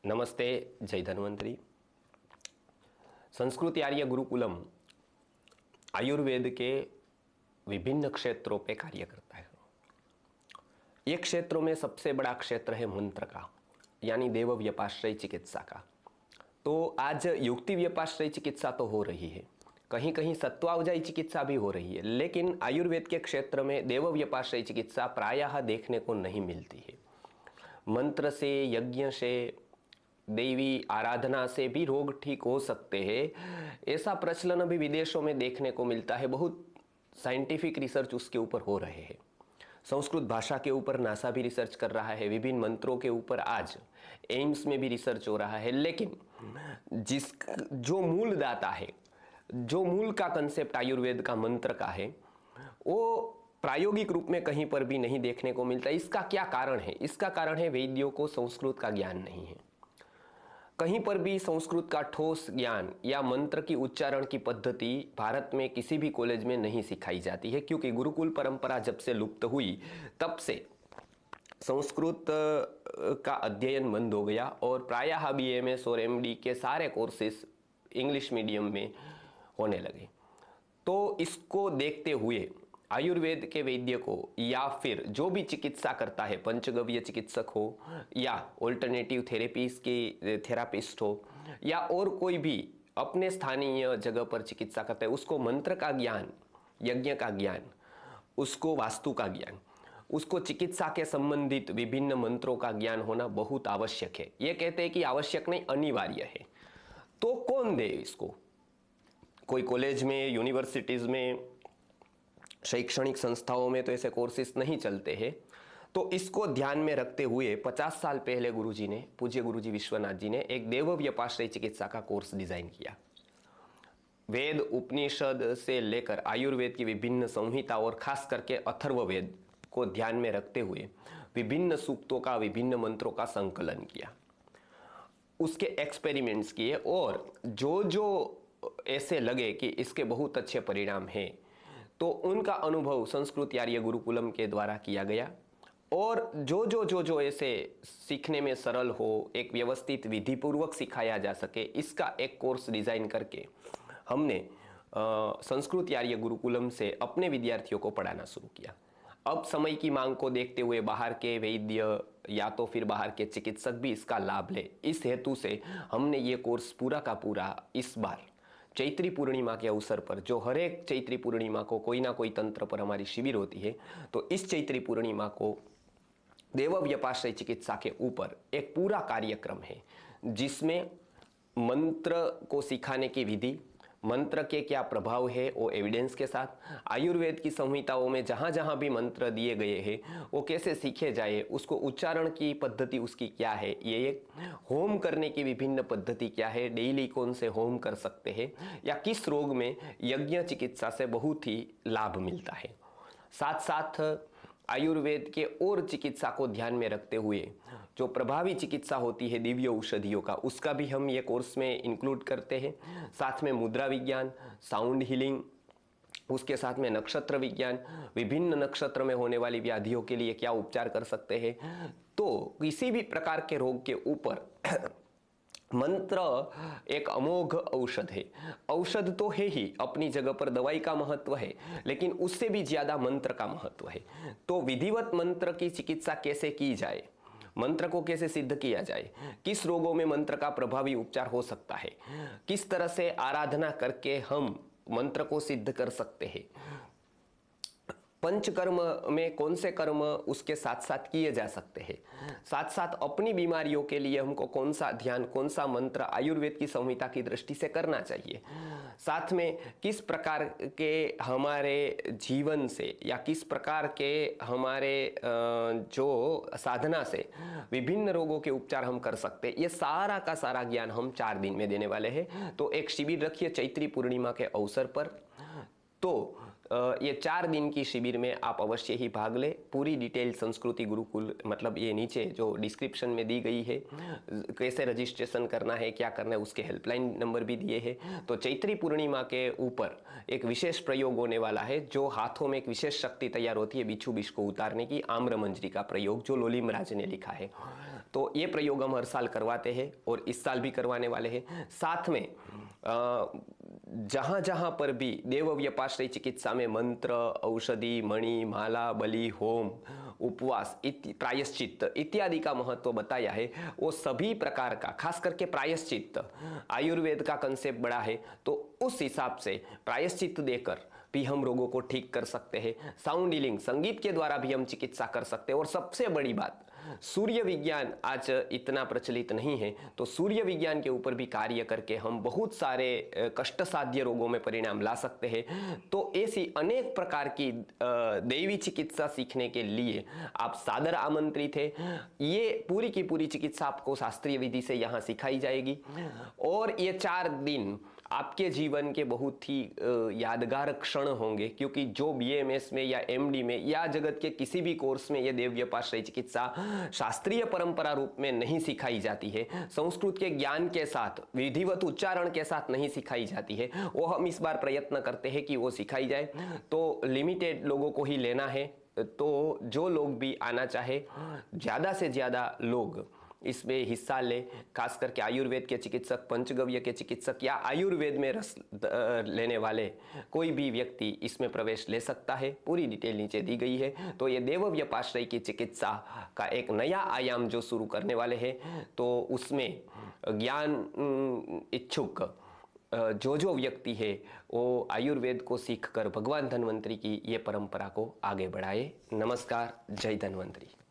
नमस्ते, जय धन्वंतरी। संस्कृत आर्य गुरुकुलम आयुर्वेद के विभिन्न क्षेत्रों पे कार्य करता है। एक क्षेत्रों में सबसे बड़ा क्षेत्र है मंत्र का, यानी देव व्यपाश्रय चिकित्सा का। तो आज युक्ति व्यपाश्रय चिकित्सा तो हो रही है, कहीं कहीं सत्वावजाई चिकित्सा भी हो रही है, लेकिन आयुर्वेद के क्षेत्र में देव व्यपाश्रय चिकित्सा प्रायः देखने को नहीं मिलती है। मंत्र से, यज्ञ से, देवी आराधना से भी रोग ठीक हो सकते हैं, ऐसा प्रचलन अभी विदेशों में देखने को मिलता है। बहुत साइंटिफिक रिसर्च उसके ऊपर हो रहे हैं। संस्कृत भाषा के ऊपर नासा भी रिसर्च कर रहा है, विभिन्न मंत्रों के ऊपर आज एम्स में भी रिसर्च हो रहा है। लेकिन जो मूल दाता है, जो मूल का कंसेप्ट आयुर्वेद का मंत्र का है, वो प्रायोगिक रूप में कहीं पर भी नहीं देखने को मिलता। इसका क्या कारण है? इसका कारण है वैद्यों को संस्कृत का ज्ञान नहीं है। कहीं पर भी संस्कृत का ठोस ज्ञान या मंत्र की उच्चारण की पद्धति भारत में किसी भी कॉलेज में नहीं सिखाई जाती है, क्योंकि गुरुकुल परंपरा जब से लुप्त हुई तब से संस्कृत का अध्ययन बंद हो गया और प्रायः BMS और MD के सारे कोर्सेस इंग्लिश मीडियम में होने लगे। तो इसको देखते हुए आयुर्वेद के वैद्य को या फिर जो भी चिकित्सा करता है, पंचगव्य चिकित्सक हो या ऑल्टरनेटिव थेरेपीज की थेरापिस्ट हो या और कोई भी अपने स्थानीय जगह पर चिकित्सा करता है, उसको मंत्र का ज्ञान, यज्ञ का ज्ञान, उसको वास्तु का ज्ञान, उसको चिकित्सा के संबंधित विभिन्न मंत्रों का ज्ञान होना बहुत आवश्यक है। ये कहते हैं कि आवश्यक नहीं, अनिवार्य है। तो कौन दे इसको? कोई कॉलेज में, यूनिवर्सिटीज में, शैक्षणिक संस्थाओं में तो ऐसे कोर्सेस नहीं चलते हैं। तो इसको ध्यान में रखते हुए 50 साल पहले गुरुजी ने, पूज्य गुरुजी विश्वनाथ जी ने एक देव व्यपाश्रय चिकित्सा का कोर्स डिजाइन किया। वेद उपनिषद से लेकर आयुर्वेद की विभिन्न संहिता और खास करके अथर्ववेद को ध्यान में रखते हुए विभिन्न सूक्तों का, विभिन्न मंत्रों का संकलन किया, उसके एक्सपेरिमेंट्स किए और जो ऐसे लगे कि इसके बहुत अच्छे परिणाम हैं, तो उनका अनुभव संस्कृत आर्य गुरुकुलम के द्वारा किया गया। और जो ऐसे सीखने में सरल हो, एक व्यवस्थित विधि पूर्वक सिखाया जा सके, इसका एक कोर्स डिजाइन करके हमने संस्कृत आर्य गुरुकुलम से अपने विद्यार्थियों को पढ़ाना शुरू किया। अब समय की मांग को देखते हुए बाहर के वैद्य या तो फिर बाहर के चिकित्सक भी इसका लाभ ले, इस हेतु से हमने ये कोर्स पूरा का पूरा इस बार चैत्री पूर्णिमा के अवसर पर, जो हर एक चैत्री पूर्णिमा को कोई ना कोई तंत्र पर हमारी शिविर होती है, तो इस चैत्री पूर्णिमा को देव व्यपाश्रय चिकित्सा के ऊपर एक पूरा कार्यक्रम है, जिसमें मंत्र को सिखाने की विधि, मंत्र के क्या प्रभाव है वो एविडेंस के साथ, आयुर्वेद की संहिताओं में जहाँ जहाँ भी मंत्र दिए गए हैं वो कैसे सीखे जाए, उसको उच्चारण की पद्धति उसकी क्या है, ये एक होम करने की विभिन्न पद्धति क्या है, डेली कौन से होम कर सकते हैं, या किस रोग में यज्ञ चिकित्सा से बहुत ही लाभ मिलता है। साथ साथ आयुर्वेद के और चिकित्सा को ध्यान में रखते हुए जो प्रभावी चिकित्सा होती है दिव्य औषधियों का, उसका भी हम ये कोर्स में इंक्लूड करते हैं। साथ में मुद्रा विज्ञान, साउंड हीलिंग, उसके साथ में नक्षत्र विज्ञान, विभिन्न नक्षत्र में होने वाली व्याधियों के लिए क्या उपचार कर सकते हैं। तो किसी भी प्रकार के रोग के ऊपर मंत्र एक अमोघ औषध है। औषध तो है ही, अपनी जगह पर दवाई का महत्व है, लेकिन उससे भी ज्यादा मंत्र का महत्व है। तो विधिवत मंत्र की चिकित्सा कैसे की जाए, मंत्र को कैसे सिद्ध किया जाए, किस रोगों में मंत्र का प्रभावी उपचार हो सकता है, किस तरह से आराधना करके हम मंत्र को सिद्ध कर सकते हैं, पंचकर्म में कौन से कर्म उसके साथ साथ किए जा सकते हैं, साथ साथ अपनी बीमारियों के लिए हमको कौन सा ध्यान, कौन सा मंत्र आयुर्वेद की संहिता की दृष्टि से करना चाहिए, साथ में किस प्रकार के हमारे जीवन से या किस प्रकार के हमारे जो साधना से विभिन्न रोगों के उपचार हम कर सकते हैं, ये सारा का सारा ज्ञान हम 4 दिन में देने वाले हैं। तो एक शिविर रखिए चैत्री पूर्णिमा के अवसर पर। तो ये 4 दिन की शिविर में आप अवश्य ही भाग ले। पूरी डिटेल संस्कृति गुरुकुल, मतलब ये नीचे जो डिस्क्रिप्शन में दी गई है, कैसे रजिस्ट्रेशन करना है, क्या करना है, उसके हेल्पलाइन नंबर भी दिए हैं। तो चैत्री पूर्णिमा के ऊपर एक विशेष प्रयोग होने वाला है, जो हाथों में एक विशेष शक्ति तैयार होती है बिच्छू विष को उतारने की, आम्र मंजरी का प्रयोग, जो लोली महाराज ने लिखा है। तो ये प्रयोग हम हर साल करवाते हैं और इस साल भी करवाने वाले हैं। साथ में जहां जहां पर भी देव व्यपाश्रय चिकित्सा में मंत्र, औषधि, मणि, माला, बलि, होम, उपवास, प्रायश्चित्त इत्यादि का महत्व बताया है, वो सभी प्रकार का, खास करके प्रायश्चित्त, आयुर्वेद का कंसेप्ट बड़ा है, तो उस हिसाब से प्रायश्चित्त देकर भी हम रोगों को ठीक कर सकते हैं। साउंड हीलिंग, संगीत के द्वारा भी हम चिकित्सा कर सकते हैं। और सबसे बड़ी बात, सूर्य विज्ञान आज इतना प्रचलित नहीं है, तो सूर्य विज्ञान के ऊपर भी कार्य करके हम बहुत सारे कष्ट साध्य रोगों में परिणाम ला सकते हैं। तो ऐसी अनेक प्रकार की दैवी चिकित्सा सीखने के लिए आप सादर आमंत्रित है। ये पूरी की पूरी चिकित्सा आपको शास्त्रीय विधि से यहाँ सिखाई जाएगी और ये 4 दिन आपके जीवन के बहुत ही यादगार क्षण होंगे, क्योंकि जो बीएमएस में या एमडी में या जगत के किसी भी कोर्स में ये देव व्यपाश्रय चिकित्सा शास्त्रीय परंपरा रूप में नहीं सिखाई जाती है, संस्कृत के ज्ञान के साथ, विधिवत उच्चारण के साथ नहीं सिखाई जाती है, वो हम इस बार प्रयत्न करते हैं कि वो सिखाई जाए। तो लिमिटेड लोगों को ही लेना है, तो जो लोग भी आना चाहे, ज़्यादा से ज़्यादा लोग इसमें हिस्सा ले। खास करके आयुर्वेद के चिकित्सक, पंचगव्य के चिकित्सक या आयुर्वेद में रस लेने वाले कोई भी व्यक्ति इसमें प्रवेश ले सकता है। पूरी डिटेल नीचे दी गई है। तो ये देव व्यपाश्रय की चिकित्सा का एक नया आयाम जो शुरू करने वाले हैं, तो उसमें ज्ञान इच्छुक जो व्यक्ति है वो आयुर्वेद को सीखकर भगवान धन्वंतरी की ये परंपरा को आगे बढ़ाए। नमस्कार, जय धन्वंतरी।